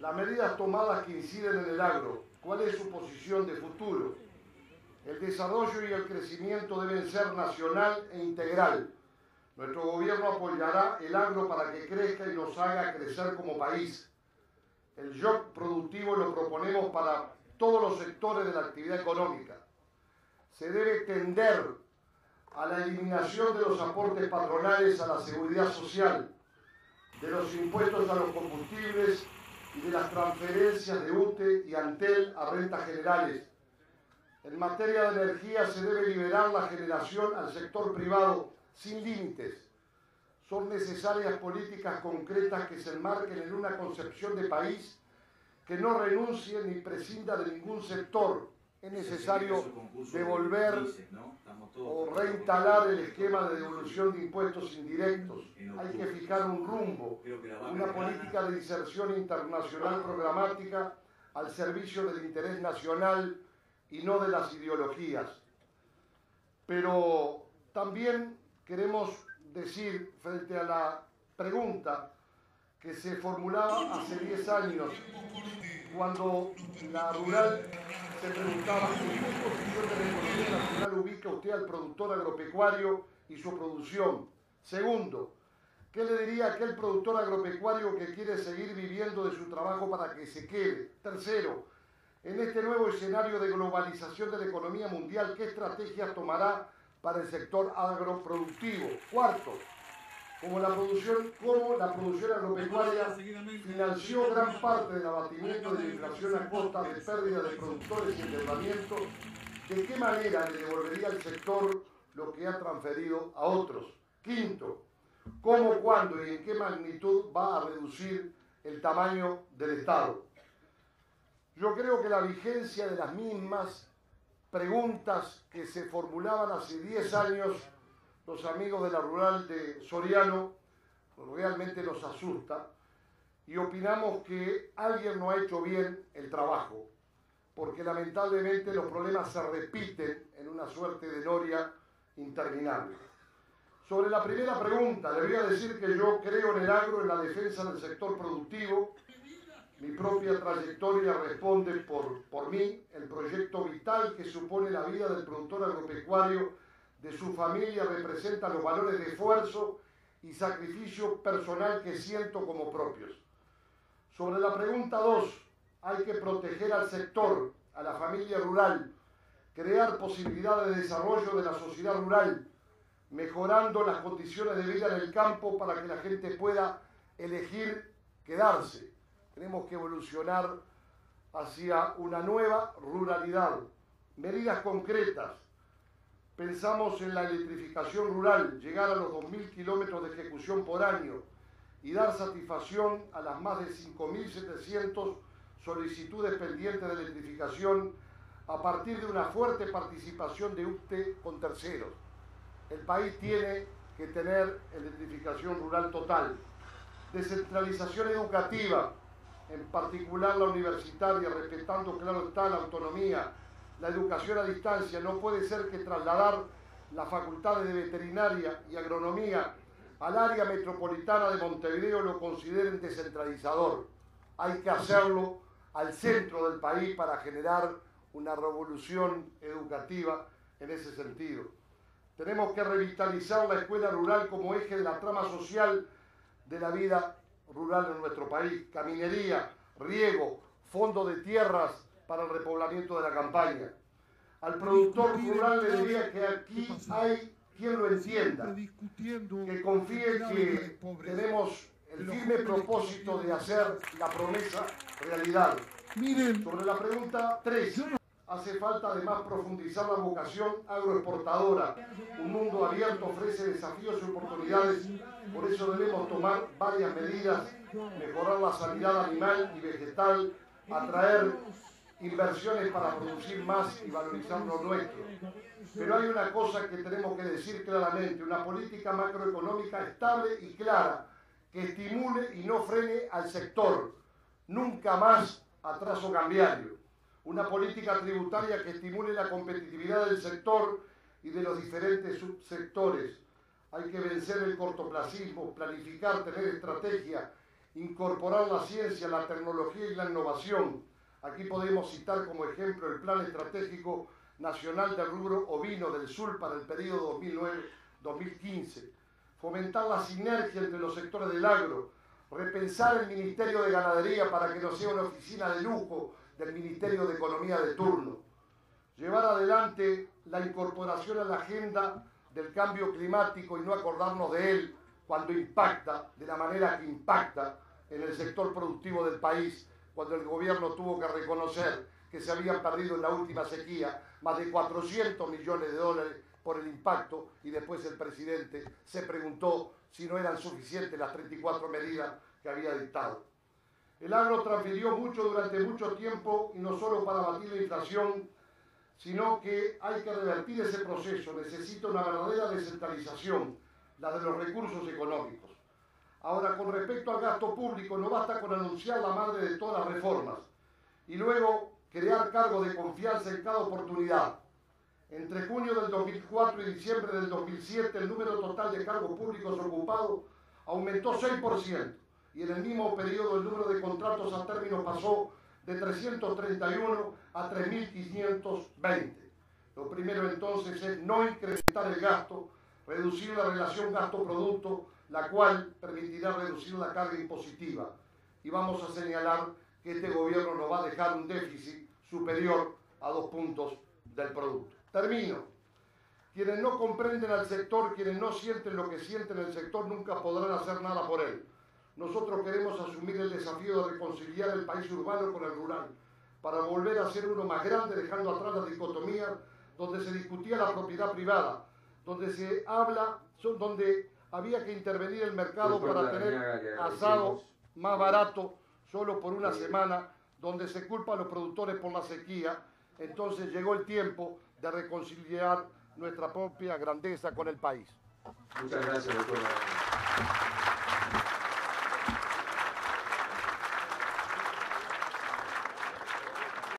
Las medidas tomadas que inciden en el agro, ¿cuál es su posición de futuro? El desarrollo y el crecimiento deben ser nacional e integral. Nuestro gobierno apoyará el agro para que crezca y nos haga crecer como país. El shock productivo lo proponemos para todos los sectores de la actividad económica. Se debe tender a la eliminación de los aportes patronales a la seguridad social, de los impuestos a los combustibles y de las transferencias de UTE y Antel a rentas generales. En materia de energía se debe liberar la generación al sector privado sin límites. Son necesarias políticas concretas que se enmarquen en una concepción de país que no renuncie ni prescinda de ningún sector. Es necesario devolver o reinstalar el esquema de devolución de impuestos indirectos. Hay que fijar un rumbo, una política de inserción internacional programática al servicio del interés nacional y no de las ideologías. Pero también queremos decir, frente a la pregunta que se formulaba hace 10 años, cuando la rural se preguntaba en qué posición de la economía nacional ubica usted al productor agropecuario y su producción. Segundo, ¿qué le diría a aquel productor agropecuario que quiere seguir viviendo de su trabajo para que se quede? Tercero, en este nuevo escenario de globalización de la economía mundial, ¿qué estrategias tomará para el sector agroproductivo? Cuarto, como la producción agropecuaria financió gran parte del abatimiento de la inflación a costa de pérdida de productores y endeudamiento, ¿de qué manera le devolvería al sector lo que ha transferido a otros? Quinto, ¿cómo, cuándo y en qué magnitud va a reducir el tamaño del Estado? Yo creo que la vigencia de las mismas preguntas que se formulaban hace 10 años los amigos de la rural de Soriano realmente nos asusta y opinamos que alguien no ha hecho bien el trabajo, porque lamentablemente los problemas se repiten en una suerte de noria interminable. Sobre la primera pregunta, le voy a decir que yo creo en el agro, en la defensa del sector productivo. Mi propia trayectoria responde por mí, el proyecto vital que supone la vida del productor agropecuario, de su familia, representa los valores de esfuerzo y sacrificio personal que siento como propios. Sobre la pregunta 2, hay que proteger al sector, a la familia rural, crear posibilidades de desarrollo de la sociedad rural, mejorando las condiciones de vida en el campo para que la gente pueda elegir quedarse. Tenemos que evolucionar hacia una nueva ruralidad. Medidas concretas. Pensamos en la electrificación rural, llegar a los 2.000 kilómetros de ejecución por año y dar satisfacción a las más de 5.700 solicitudes pendientes de electrificación a partir de una fuerte participación de UTE con terceros. El país tiene que tener electrificación rural total. Descentralización educativa, en particular la universitaria, respetando, claro está, la autonomía. La educación a distancia. No puede ser que trasladar las facultades de veterinaria y agronomía al área metropolitana de Montevideo lo consideren descentralizador. Hay que hacerlo al centro del país para generar una revolución educativa en ese sentido. Tenemos que revitalizar la escuela rural como eje de la trama social de la vida rural en nuestro país. Caminería, riego, fondo de tierras para el repoblamiento de la campaña. Al productor rural le diría que aquí hay quien lo entienda, que confíe que tenemos el firme propósito de hacer la promesa realidad. Sobre la pregunta 3, hace falta además profundizar la vocación agroexportadora. Un mundo abierto ofrece desafíos y oportunidades, por eso debemos tomar varias medidas, mejorar la sanidad animal y vegetal, atraer inversiones para producir más y valorizar lo nuestro. Pero hay una cosa que tenemos que decir claramente, una política macroeconómica estable y clara, que estimule y no frene al sector, nunca más atraso cambiario. Una política tributaria que estimule la competitividad del sector y de los diferentes subsectores. Hay que vencer el cortoplacismo, planificar, tener estrategia incorporar la ciencia, la tecnología y la innovación. Aquí podemos citar como ejemplo el Plan Estratégico Nacional del Rubro Ovino del Sur para el periodo 2009-2015. Fomentar la sinergia entre los sectores del agro, repensar el Ministerio de Ganadería para que no sea una oficina de lujo del Ministerio de Economía de turno. Llevar adelante la incorporación a la agenda del cambio climático y no acordarnos de él cuando impacta, de la manera que impacta en el sector productivo del país, cuando el gobierno tuvo que reconocer que se habían perdido en la última sequía más de 400 millones de dólares por el impacto, y después el presidente se preguntó si no eran suficientes las 34 medidas que había dictado. El agro transfirió mucho durante mucho tiempo, y no solo para abatir la inflación, sino que hay que revertir ese proceso. Necesita una verdadera descentralización, la de los recursos económicos. Ahora, con respecto al gasto público, no basta con anunciar la madre de todas las reformas y luego crear cargos de confianza en cada oportunidad. Entre junio del 2004 y diciembre del 2007, el número total de cargos públicos ocupados aumentó 6%, y en el mismo periodo el número de contratos a término pasó de 331 a 3.520. Lo primero entonces es no incrementar el gasto, reducir la relación gasto-producto, la cual permitirá reducir la carga impositiva. Y vamos a señalar que este gobierno nos va a dejar un déficit superior a 2 puntos del producto. Termino. Quienes no comprenden al sector, quienes no sienten lo que sienten el sector, nunca podrán hacer nada por él. Nosotros queremos asumir el desafío de reconciliar el país urbano con el rural, para volver a ser uno más grande, dejando atrás la dicotomía donde se discutía la propiedad privada, donde había que intervenir el mercado para tener asado más barato solo por una semana, donde se culpa a los productores por la sequía. Entonces llegó el tiempo de reconciliar nuestra propia grandeza con el país. Muchas gracias, doctor.